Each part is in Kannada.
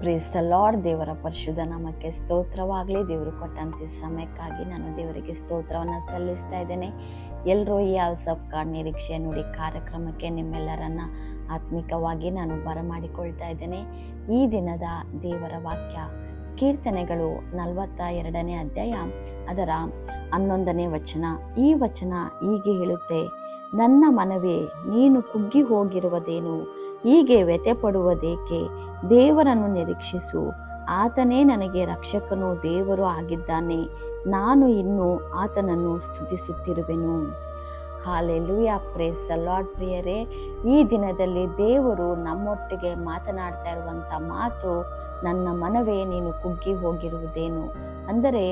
Praise the lord. ದೇವರ ಪರಿಶುದ್ಧ ನಾಮಕ್ಕೆ ಸ್ತೋತ್ರವಾಗಲಿ. ದೇವರು ಕೊಟ್ಟಂತೆ ಸಮಯಕ್ಕಾಗಿ ನಾನು ದೇವರಿಗೆ ಸ್ತೋತ್ರವನ್ನು ಸಲ್ಲಿಸ್ತಾ ಇದ್ದೇನೆ. ಎಲ್ಲರೂ ಈ ಹೌಸ್ ಆಫ್ ಗಾಡ್ ನಿರೀಕ್ಷೆ ನುಡಿ ಕಾರ್ಯಕ್ರಮಕ್ಕೆ ನಿಮ್ಮೆಲ್ಲರನ್ನ ಆತ್ಮಿಕವಾಗಿ ನಾನು ಬರಮಾಡಿಕೊಳ್ತಾ ಇದ್ದೇನೆ. ಈ ದಿನದ ದೇವರ ವಾಕ್ಯ ಕೀರ್ತನೆಗಳು 42ನೇ ಅಧ್ಯಾಯ ಅದರ 11ನೇ ವಚನ. ಈ ವಚನ ಹೀಗೆ ಹೇಳುತ್ತೆ: ನನ್ನ ಮನವೇ, ನೀನು ಕುಗ್ಗಿ ಹೋಗಿರುವುದೇನು? ಹೀಗೆ ವ್ಯಥೆ ಪಡುವುದೇಕೆ? ದೇವರನ್ನು ನಿರೀಕ್ಷಿಸು, ಆತನೇ ನನಗೆ ರಕ್ಷಕನು, ದೇವರು ಆಗಿದ್ದಾನೆ. ನಾನು ಇನ್ನೂ ಆತನನ್ನು ಸ್ತುತಿಸುತ್ತಿರುವೆನು. ಹಾಲೆಲೂಯಾ. Praise the Lord. ಪ್ರಿಯರೇ, ಈ ದಿನದಲ್ಲಿ ದೇವರು ನಮ್ಮೊಟ್ಟಿಗೆ ಮಾತನಾಡ್ತಾ ಇರುವಂಥ ಮಾತು, ನನ್ನ ಮನವೇ, ನೀನು ಕುಗ್ಗಿ ಹೋಗಿರುವುದೇನು? ಅಂದರೆ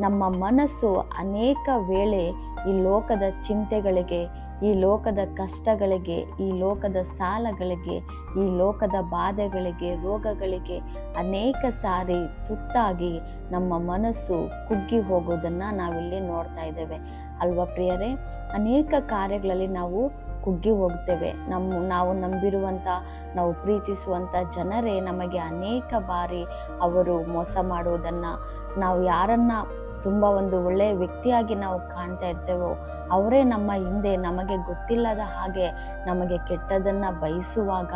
ನಮ್ಮ ಮನಸ್ಸು ಅನೇಕ ವೇಳೆ ಈ ಲೋಕದ ಚಿಂತೆಗಳಿಗೆ, ಈ ಲೋಕದ ಕಷ್ಟಗಳಿಗೆ, ಈ ಲೋಕದ ಸಾಲಗಳಿಗೆ, ಈ ಲೋಕದ ಬಾಧೆಗಳಿಗೆ, ರೋಗಗಳಿಗೆ ಅನೇಕ ಸಾರಿ ತುತ್ತಾಗಿ ನಮ್ಮ ಮನಸ್ಸು ಕುಗ್ಗಿ ಹೋಗೋದನ್ನು ನಾವಿಲ್ಲಿ ನೋಡ್ತಾ ಇದ್ದೇವೆ ಅಲ್ವಾ ಪ್ರಿಯರೇ? ಅನೇಕ ಕಾರ್ಯಗಳಲ್ಲಿ ನಾವು ಕುಗ್ಗಿ ಹೋಗ್ತೇವೆ. ನಾವು ನಂಬಿರುವಂಥ, ನಾವು ಪ್ರೀತಿಸುವಂಥ ಜನರೇ ನಮಗೆ ಅನೇಕ ಬಾರಿ ಅವರು ಮೋಸ ಮಾಡುವುದನ್ನು, ನಾವು ಯಾರನ್ನ ತುಂಬ ಒಂದು ಒಳ್ಳೆಯ ವ್ಯಕ್ತಿಯಾಗಿ ನಾವು ಕಾಣ್ತಾ ಇರ್ತೇವೋ ಅವರೇ ನಮ್ಮ ಹಿಂದೆ ನಮಗೆ ಗೊತ್ತಿಲ್ಲದ ಹಾಗೆ ನಮಗೆ ಕೆಟ್ಟದನ್ನು ಬಯಸುವಾಗ,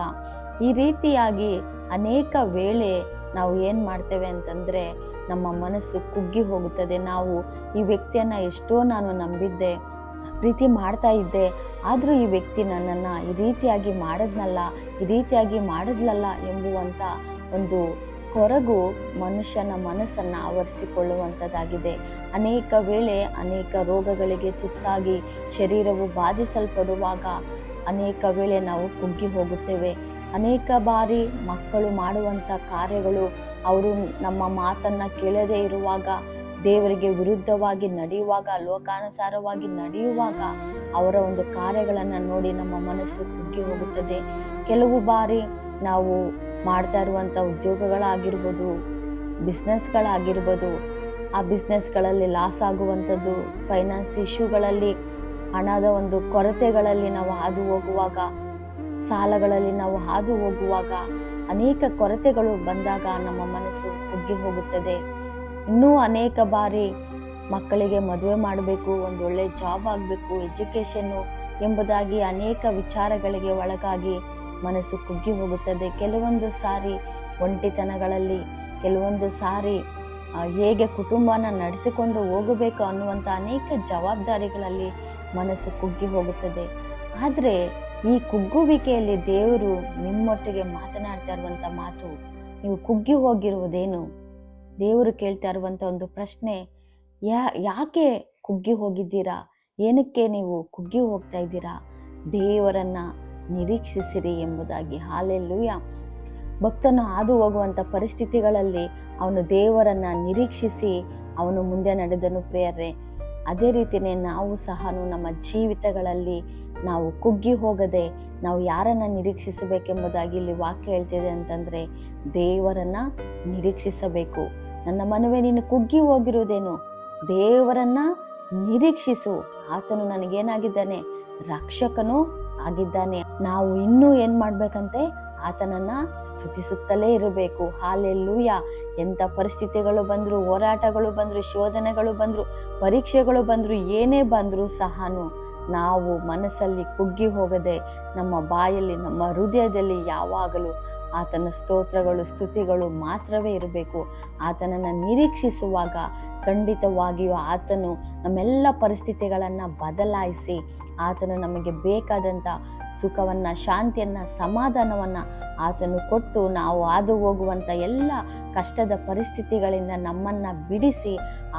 ಈ ರೀತಿಯಾಗಿ ಅನೇಕ ವೇಳೆ ನಾವು ಏನು ಮಾಡ್ತೇವೆ ಅಂತಂದರೆ ನಮ್ಮ ಮನಸ್ಸು ಕುಗ್ಗಿ ಹೋಗುತ್ತದೆ. ನಾವು ಈ ವ್ಯಕ್ತಿಯನ್ನು ಎಷ್ಟೋ ನಾನು ನಂಬಿದ್ದೆ, ಪ್ರೀತಿ ಮಾಡ್ತಾ ಇದ್ದೆ, ಆದರೂ ಈ ವ್ಯಕ್ತಿ ನನ್ನನ್ನು ಈ ರೀತಿಯಾಗಿ ಮಾಡಿದ್ಲಲ್ಲ ಎಂಬುವಂಥ ಒಂದು ಕೊರಗು ಮನುಷ್ಯನ ಮನಸ್ಸನ್ನು ಆವರಿಸಿಕೊಳ್ಳುವಂಥದ್ದಾಗಿದೆ. ಅನೇಕ ವೇಳೆ ಅನೇಕ ರೋಗಗಳಿಗೆ ತುತ್ತಾಗಿ ಶರೀರವು ಬಾಧಿಸಲ್ಪಡುವಾಗ ಅನೇಕ ವೇಳೆ ನಾವು ಕುಗ್ಗಿ ಹೋಗುತ್ತೇವೆ. ಅನೇಕ ಬಾರಿ ಮಕ್ಕಳು ಮಾಡುವಂಥ ಕಾರ್ಯಗಳು, ಅವರು ನಮ್ಮ ಮಾತನ್ನು ಕೇಳದೇ ಇರುವಾಗ, ದೇವರಿಗೆ ವಿರುದ್ಧವಾಗಿ ನಡೆಯುವಾಗ, ಲೋಕಾನುಸಾರವಾಗಿ ನಡೆಯುವಾಗ ಅವರ ಒಂದು ಕಾರ್ಯಗಳನ್ನು ನೋಡಿ ನಮ್ಮ ಮನಸ್ಸು ಕುಗ್ಗಿ ಹೋಗುತ್ತದೆ. ಕೆಲವು ಬಾರಿ ನಾವು ಮಾಡ್ತಾ ಇರುವಂಥ ಉದ್ಯೋಗಗಳಾಗಿರ್ಬೋದು, ಬಿಸ್ನೆಸ್ಗಳಾಗಿರ್ಬೋದು, ಆ ಬಿಸ್ನೆಸ್ಗಳಲ್ಲಿ ಲಾಸ್ ಆಗುವಂಥದ್ದು, ಫೈನಾನ್ಸ್ ಇಶ್ಯೂಗಳಲ್ಲಿ, ಹಣದ ಒಂದು ಕೊರತೆಗಳಲ್ಲಿ ನಾವು ಹಾದು ಹೋಗುವಾಗ, ಸಾಲಗಳಲ್ಲಿ ನಾವು ಹಾದು ಹೋಗುವಾಗ, ಅನೇಕ ಕೊರತೆಗಳು ಬಂದಾಗ ನಮ್ಮ ಮನಸ್ಸು ಕುಗ್ಗಿ ಹೋಗುತ್ತದೆ. ಇನ್ನೂ ಅನೇಕ ಬಾರಿ ಮಕ್ಕಳಿಗೆ ಮದುವೆ ಮಾಡಬೇಕು, ಒಂದು ಒಳ್ಳೆ ಜಾಬ್ ಆಗಬೇಕು, ಎಜುಕೇಷನ್ನು ಎಂಬುದಾಗಿ ಅನೇಕ ವಿಚಾರಗಳಿಗೆ ಒಳಗಾಗಿ ಮನಸ್ಸು ಕುಗ್ಗಿ ಹೋಗುತ್ತದೆ. ಕೆಲವೊಂದು ಸಾರಿ ಒಂಟಿತನಗಳಲ್ಲಿ, ಕೆಲವೊಂದು ಸಾರಿ ಹೇಗೆ ಕುಟುಂಬನ ನಡೆಸಿಕೊಂಡು ಹೋಗಬೇಕು ಅನ್ನುವಂಥ ಅನೇಕ ಜವಾಬ್ದಾರಿಗಳಲ್ಲಿ ಮನಸ್ಸು ಕುಗ್ಗಿ ಹೋಗುತ್ತದೆ. ಆದರೆ ಈ ಕುಗ್ಗುವಿಕೆಯಲ್ಲಿ ದೇವರು ನಿಮ್ಮೊಟ್ಟಿಗೆ ಮಾತನಾಡ್ತಾ ಇರುವಂಥ ಮಾತು, ನೀವು ಕುಗ್ಗಿ ಹೋಗಿರುವುದೇನು? ದೇವರು ಕೇಳ್ತಾ ಇರುವಂಥ ಒಂದು ಪ್ರಶ್ನೆ, ಯಾಕೆ ಕುಗ್ಗಿ ಹೋಗಿದ್ದೀರಾ? ಏನಕ್ಕೆ ನೀವು ಕುಗ್ಗಿ ಹೋಗ್ತಾ ಇದ್ದೀರಾ? ದೇವರನ್ನ ನಿರೀಕ್ಷಿಸಿರಿ ಎಂಬುದಾಗಿ. ಹಾಲೆಲೂಯಾ. ಭಕ್ತನು ಹಾದು ಹೋಗುವಂಥ ಪರಿಸ್ಥಿತಿಗಳಲ್ಲಿ ಅವನು ದೇವರನ್ನ ನಿರೀಕ್ಷಿಸಿ ಅವನು ಮುಂದೆ ನಡೆದನು ಪ್ರಿಯರೇ. ಅದೇ ರೀತಿಯೇ ನಾವು ಸಹ ನಮ್ಮ ಜೀವಿತಗಳಲ್ಲಿ ನಾವು ಕುಗ್ಗಿ ಹೋಗದೆ ನಾವು ಯಾರನ್ನ ನಿರೀಕ್ಷಿಸಬೇಕೆಂಬುದಾಗಿ ಇಲ್ಲಿ ವಾಕ್ಯ ಹೇಳ್ತಿದೆ ಅಂತಂದರೆ, ದೇವರನ್ನ ನಿರೀಕ್ಷಿಸಬೇಕು. ನನ್ನ ಮನವೇ, ನೀನು ಕುಗ್ಗಿ ಹೋಗಿರುವುದೇನು? ದೇವರನ್ನ ನಿರೀಕ್ಷಿಸು, ಆತನು ನನಗೇನಾಗಿದ್ದಾನೆ? ರಕ್ಷಕನು ಆಗಿದ್ದಾನೆ. ನಾವು ಇನ್ನೂ ಏನು ಮಾಡಬೇಕಂತೆ? ಆತನನ್ನ ಸ್ತುತಿಸುತ್ತಲೇ ಇರಬೇಕು. ಹಾಲೆಲೂಯಾ. ಎಂಥ ಪರಿಸ್ಥಿತಿಗಳು ಬಂದರು, ಹೋರಾಟಗಳು ಬಂದರು, ಶೋಧನೆಗಳು ಬಂದರು, ಪರೀಕ್ಷೆಗಳು ಬಂದರು, ಏನೇ ಬಂದರೂ ಸಹ ನಾವು ಮನಸ್ಸಲ್ಲಿ ಕುಗ್ಗಿ ಹೋಗದೆ ನಮ್ಮ ಬಾಯಲ್ಲಿ, ನಮ್ಮ ಹೃದಯದಲ್ಲಿ ಯಾವಾಗಲೂ ಆತನ ಸ್ತೋತ್ರಗಳು, ಸ್ತುತಿಗಳು ಮಾತ್ರವೇ ಇರಬೇಕು. ಆತನನ್ನು ನಿರೀಕ್ಷಿಸುವಾಗ ಖಂಡಿತವಾಗಿಯೂ ಆತನು ನಮ್ಮೆಲ್ಲ ಪರಿಸ್ಥಿತಿಗಳನ್ನು ಬದಲಾಯಿಸಿ ಆತನು ನಮಗೆ ಬೇಕಾದಂಥ ಸುಖವನ್ನು, ಶಾಂತಿಯನ್ನು, ಸಮಾಧಾನವನ್ನು ಆತನು ಕೊಟ್ಟು ನಾವು ಹಾದು ಹೋಗುವಂಥ ಎಲ್ಲ ಕಷ್ಟದ ಪರಿಸ್ಥಿತಿಗಳಿಂದ ನಮ್ಮನ್ನು ಬಿಡಿಸಿ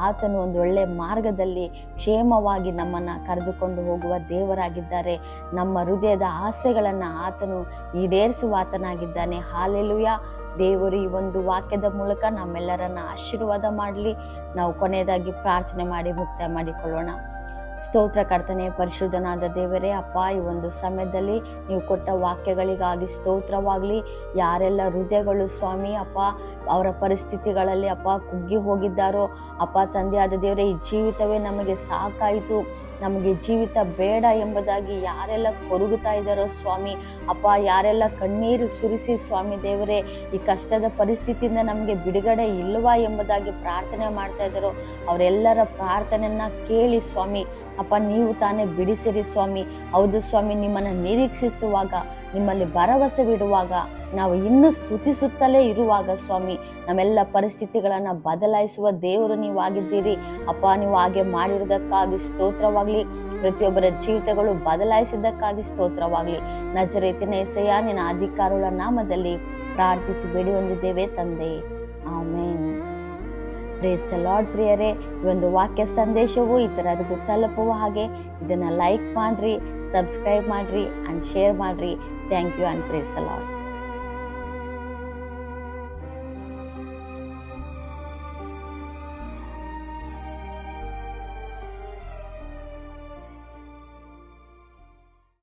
ಆತನು ಒಂದು ಒಳ್ಳೆಯ ಮಾರ್ಗದಲ್ಲಿ ಕ್ಷೇಮವಾಗಿ ನಮ್ಮನ್ನು ಕರೆದುಕೊಂಡು ಹೋಗುವ ದೇವರಾಗಿದ್ದಾರೆ. ನಮ್ಮ ಹೃದಯದ ಆಸೆಗಳನ್ನು ಆತನು ಈಡೇರಿಸುವ ಆತನಾಗಿದ್ದಾನೆ. ಹಾಲೆಲೂಯಾ. ದೇವರು ಈ ಒಂದು ವಾಕ್ಯದ ಮೂಲಕ ನಮ್ಮೆಲ್ಲರನ್ನ ಆಶೀರ್ವಾದ ಮಾಡಲಿ. ನಾವು ಕೊನೆಯದಾಗಿ ಪ್ರಾರ್ಥನೆ ಮಾಡಿ ಮುಕ್ತಾಯ ಮಾಡಿಕೊಳ್ಳೋಣ. ಸ್ತೋತ್ರ ಕರ್ತನೆ, ಪರಿಶುದ್ಧನಾದ ದೇವರೇ, ಅಪ್ಪ, ಈ ಒಂದು ಸಮಯದಲ್ಲಿ ನೀವು ಕೊಟ್ಟ ವಾಕ್ಯಗಳಿಗಾಗಿ ಸ್ತೋತ್ರವಾಗಲಿ. ಯಾರೆಲ್ಲ ಹೃದಯಗಳು ಸ್ವಾಮಿ ಅಪ್ಪ ಅವರ ಪರಿಸ್ಥಿತಿಗಳಲ್ಲಿ ಅಪ್ಪ ಕುಗ್ಗಿ ಹೋಗಿದ್ದಾರೋ ಅಪ್ಪ ತಂದೆಯಾದ ದೇವರೇ, ಈ ಜೀವಿತವೇ ನಮಗೆ ಸಾಕಾಯಿತು, ನಮಗೆ ಜೀವಿತ ಬೇಡ ಎಂಬುದಾಗಿ ಯಾರೆಲ್ಲ ಕೊರಗುತ್ತಾ ಇದ್ದಾರೋ ಸ್ವಾಮಿ ಅಪ್ಪ, ಯಾರೆಲ್ಲ ಕಣ್ಣೀರು ಸುರಿಸಿ ಸ್ವಾಮಿ ದೇವರೇ ಈ ಕಷ್ಟದ ಪರಿಸ್ಥಿತಿಯಿಂದ ನಮಗೆ ಬಿಡುಗಡೆ ಇಲ್ವಾ ಎಂಬುದಾಗಿ ಪ್ರಾರ್ಥನೆ ಮಾಡ್ತಾ ಇದ್ದಾರೋ ಅವರೆಲ್ಲರ ಪ್ರಾರ್ಥನೆಯನ್ನ ಕೇಳಿ ಸ್ವಾಮಿ ಅಪ್ಪ, ನೀವು ತಾನೇ ಬಿಡಿಸಿರಿ ಸ್ವಾಮಿ. ಹೌದು ಸ್ವಾಮಿ, ನಿಮ್ಮನ್ನು ನಿರೀಕ್ಷಿಸುವಾಗ, ನಿಮ್ಮಲ್ಲಿ ಭರವಸೆ ಬಿಡುವಾಗ, ನಾವು ಇನ್ನೂ ಸ್ತುತಿಸುತ್ತಲೇ ಇರುವಾಗ ಸ್ವಾಮಿ ನಮ್ಮೆಲ್ಲ ಪರಿಸ್ಥಿತಿಗಳನ್ನು ಬದಲಾಯಿಸುವ ದೇವರು ನೀವಾಗಿದ್ದೀರಿ ಅಪ್ಪ. ನೀವು ಹಾಗೆ ಮಾಡಿರುವುದಕ್ಕಾಗಿ ಸ್ತೋತ್ರವಾಗಲಿ. ಪ್ರತಿಯೊಬ್ಬರ ಜೀವಿತಗಳು ಬದಲಾಯಿಸಿದ್ದಕ್ಕಾಗಿ ಸ್ತೋತ್ರವಾಗಲಿ. ನಜರೇತಿನ యేసయ్య ನಿನ್ನ ಅಧಿಕಾರಗಳ ನಾಮದಲ್ಲಿ ಪ್ರಾರ್ಥಿಸಿ ಬೇಡಿ ಹೊಂದಿದ್ದೇವೆ ತಂದೆ, ಆಮೇನ್. ಪ್ರೇಸ್ ದಿ ಲಾರ್ಡ್ ಪ್ರಿಯರೇ, ಈ ಒಂದು ವಾಕ್ಯ ಸಂದೇಶವು ಇತರರಿಗೂ ತಲುಪುವ ಹಾಗೆ ಇದನ್ನು ಲೈಕ್ ಮಾಡಿರಿ, ಸಬ್ಸ್ಕ್ರೈಬ್ ಮಾಡಿರಿ ಆ್ಯಂಡ್ ಶೇರ್ ಮಾಡಿರಿ. Thank you and praise the lord.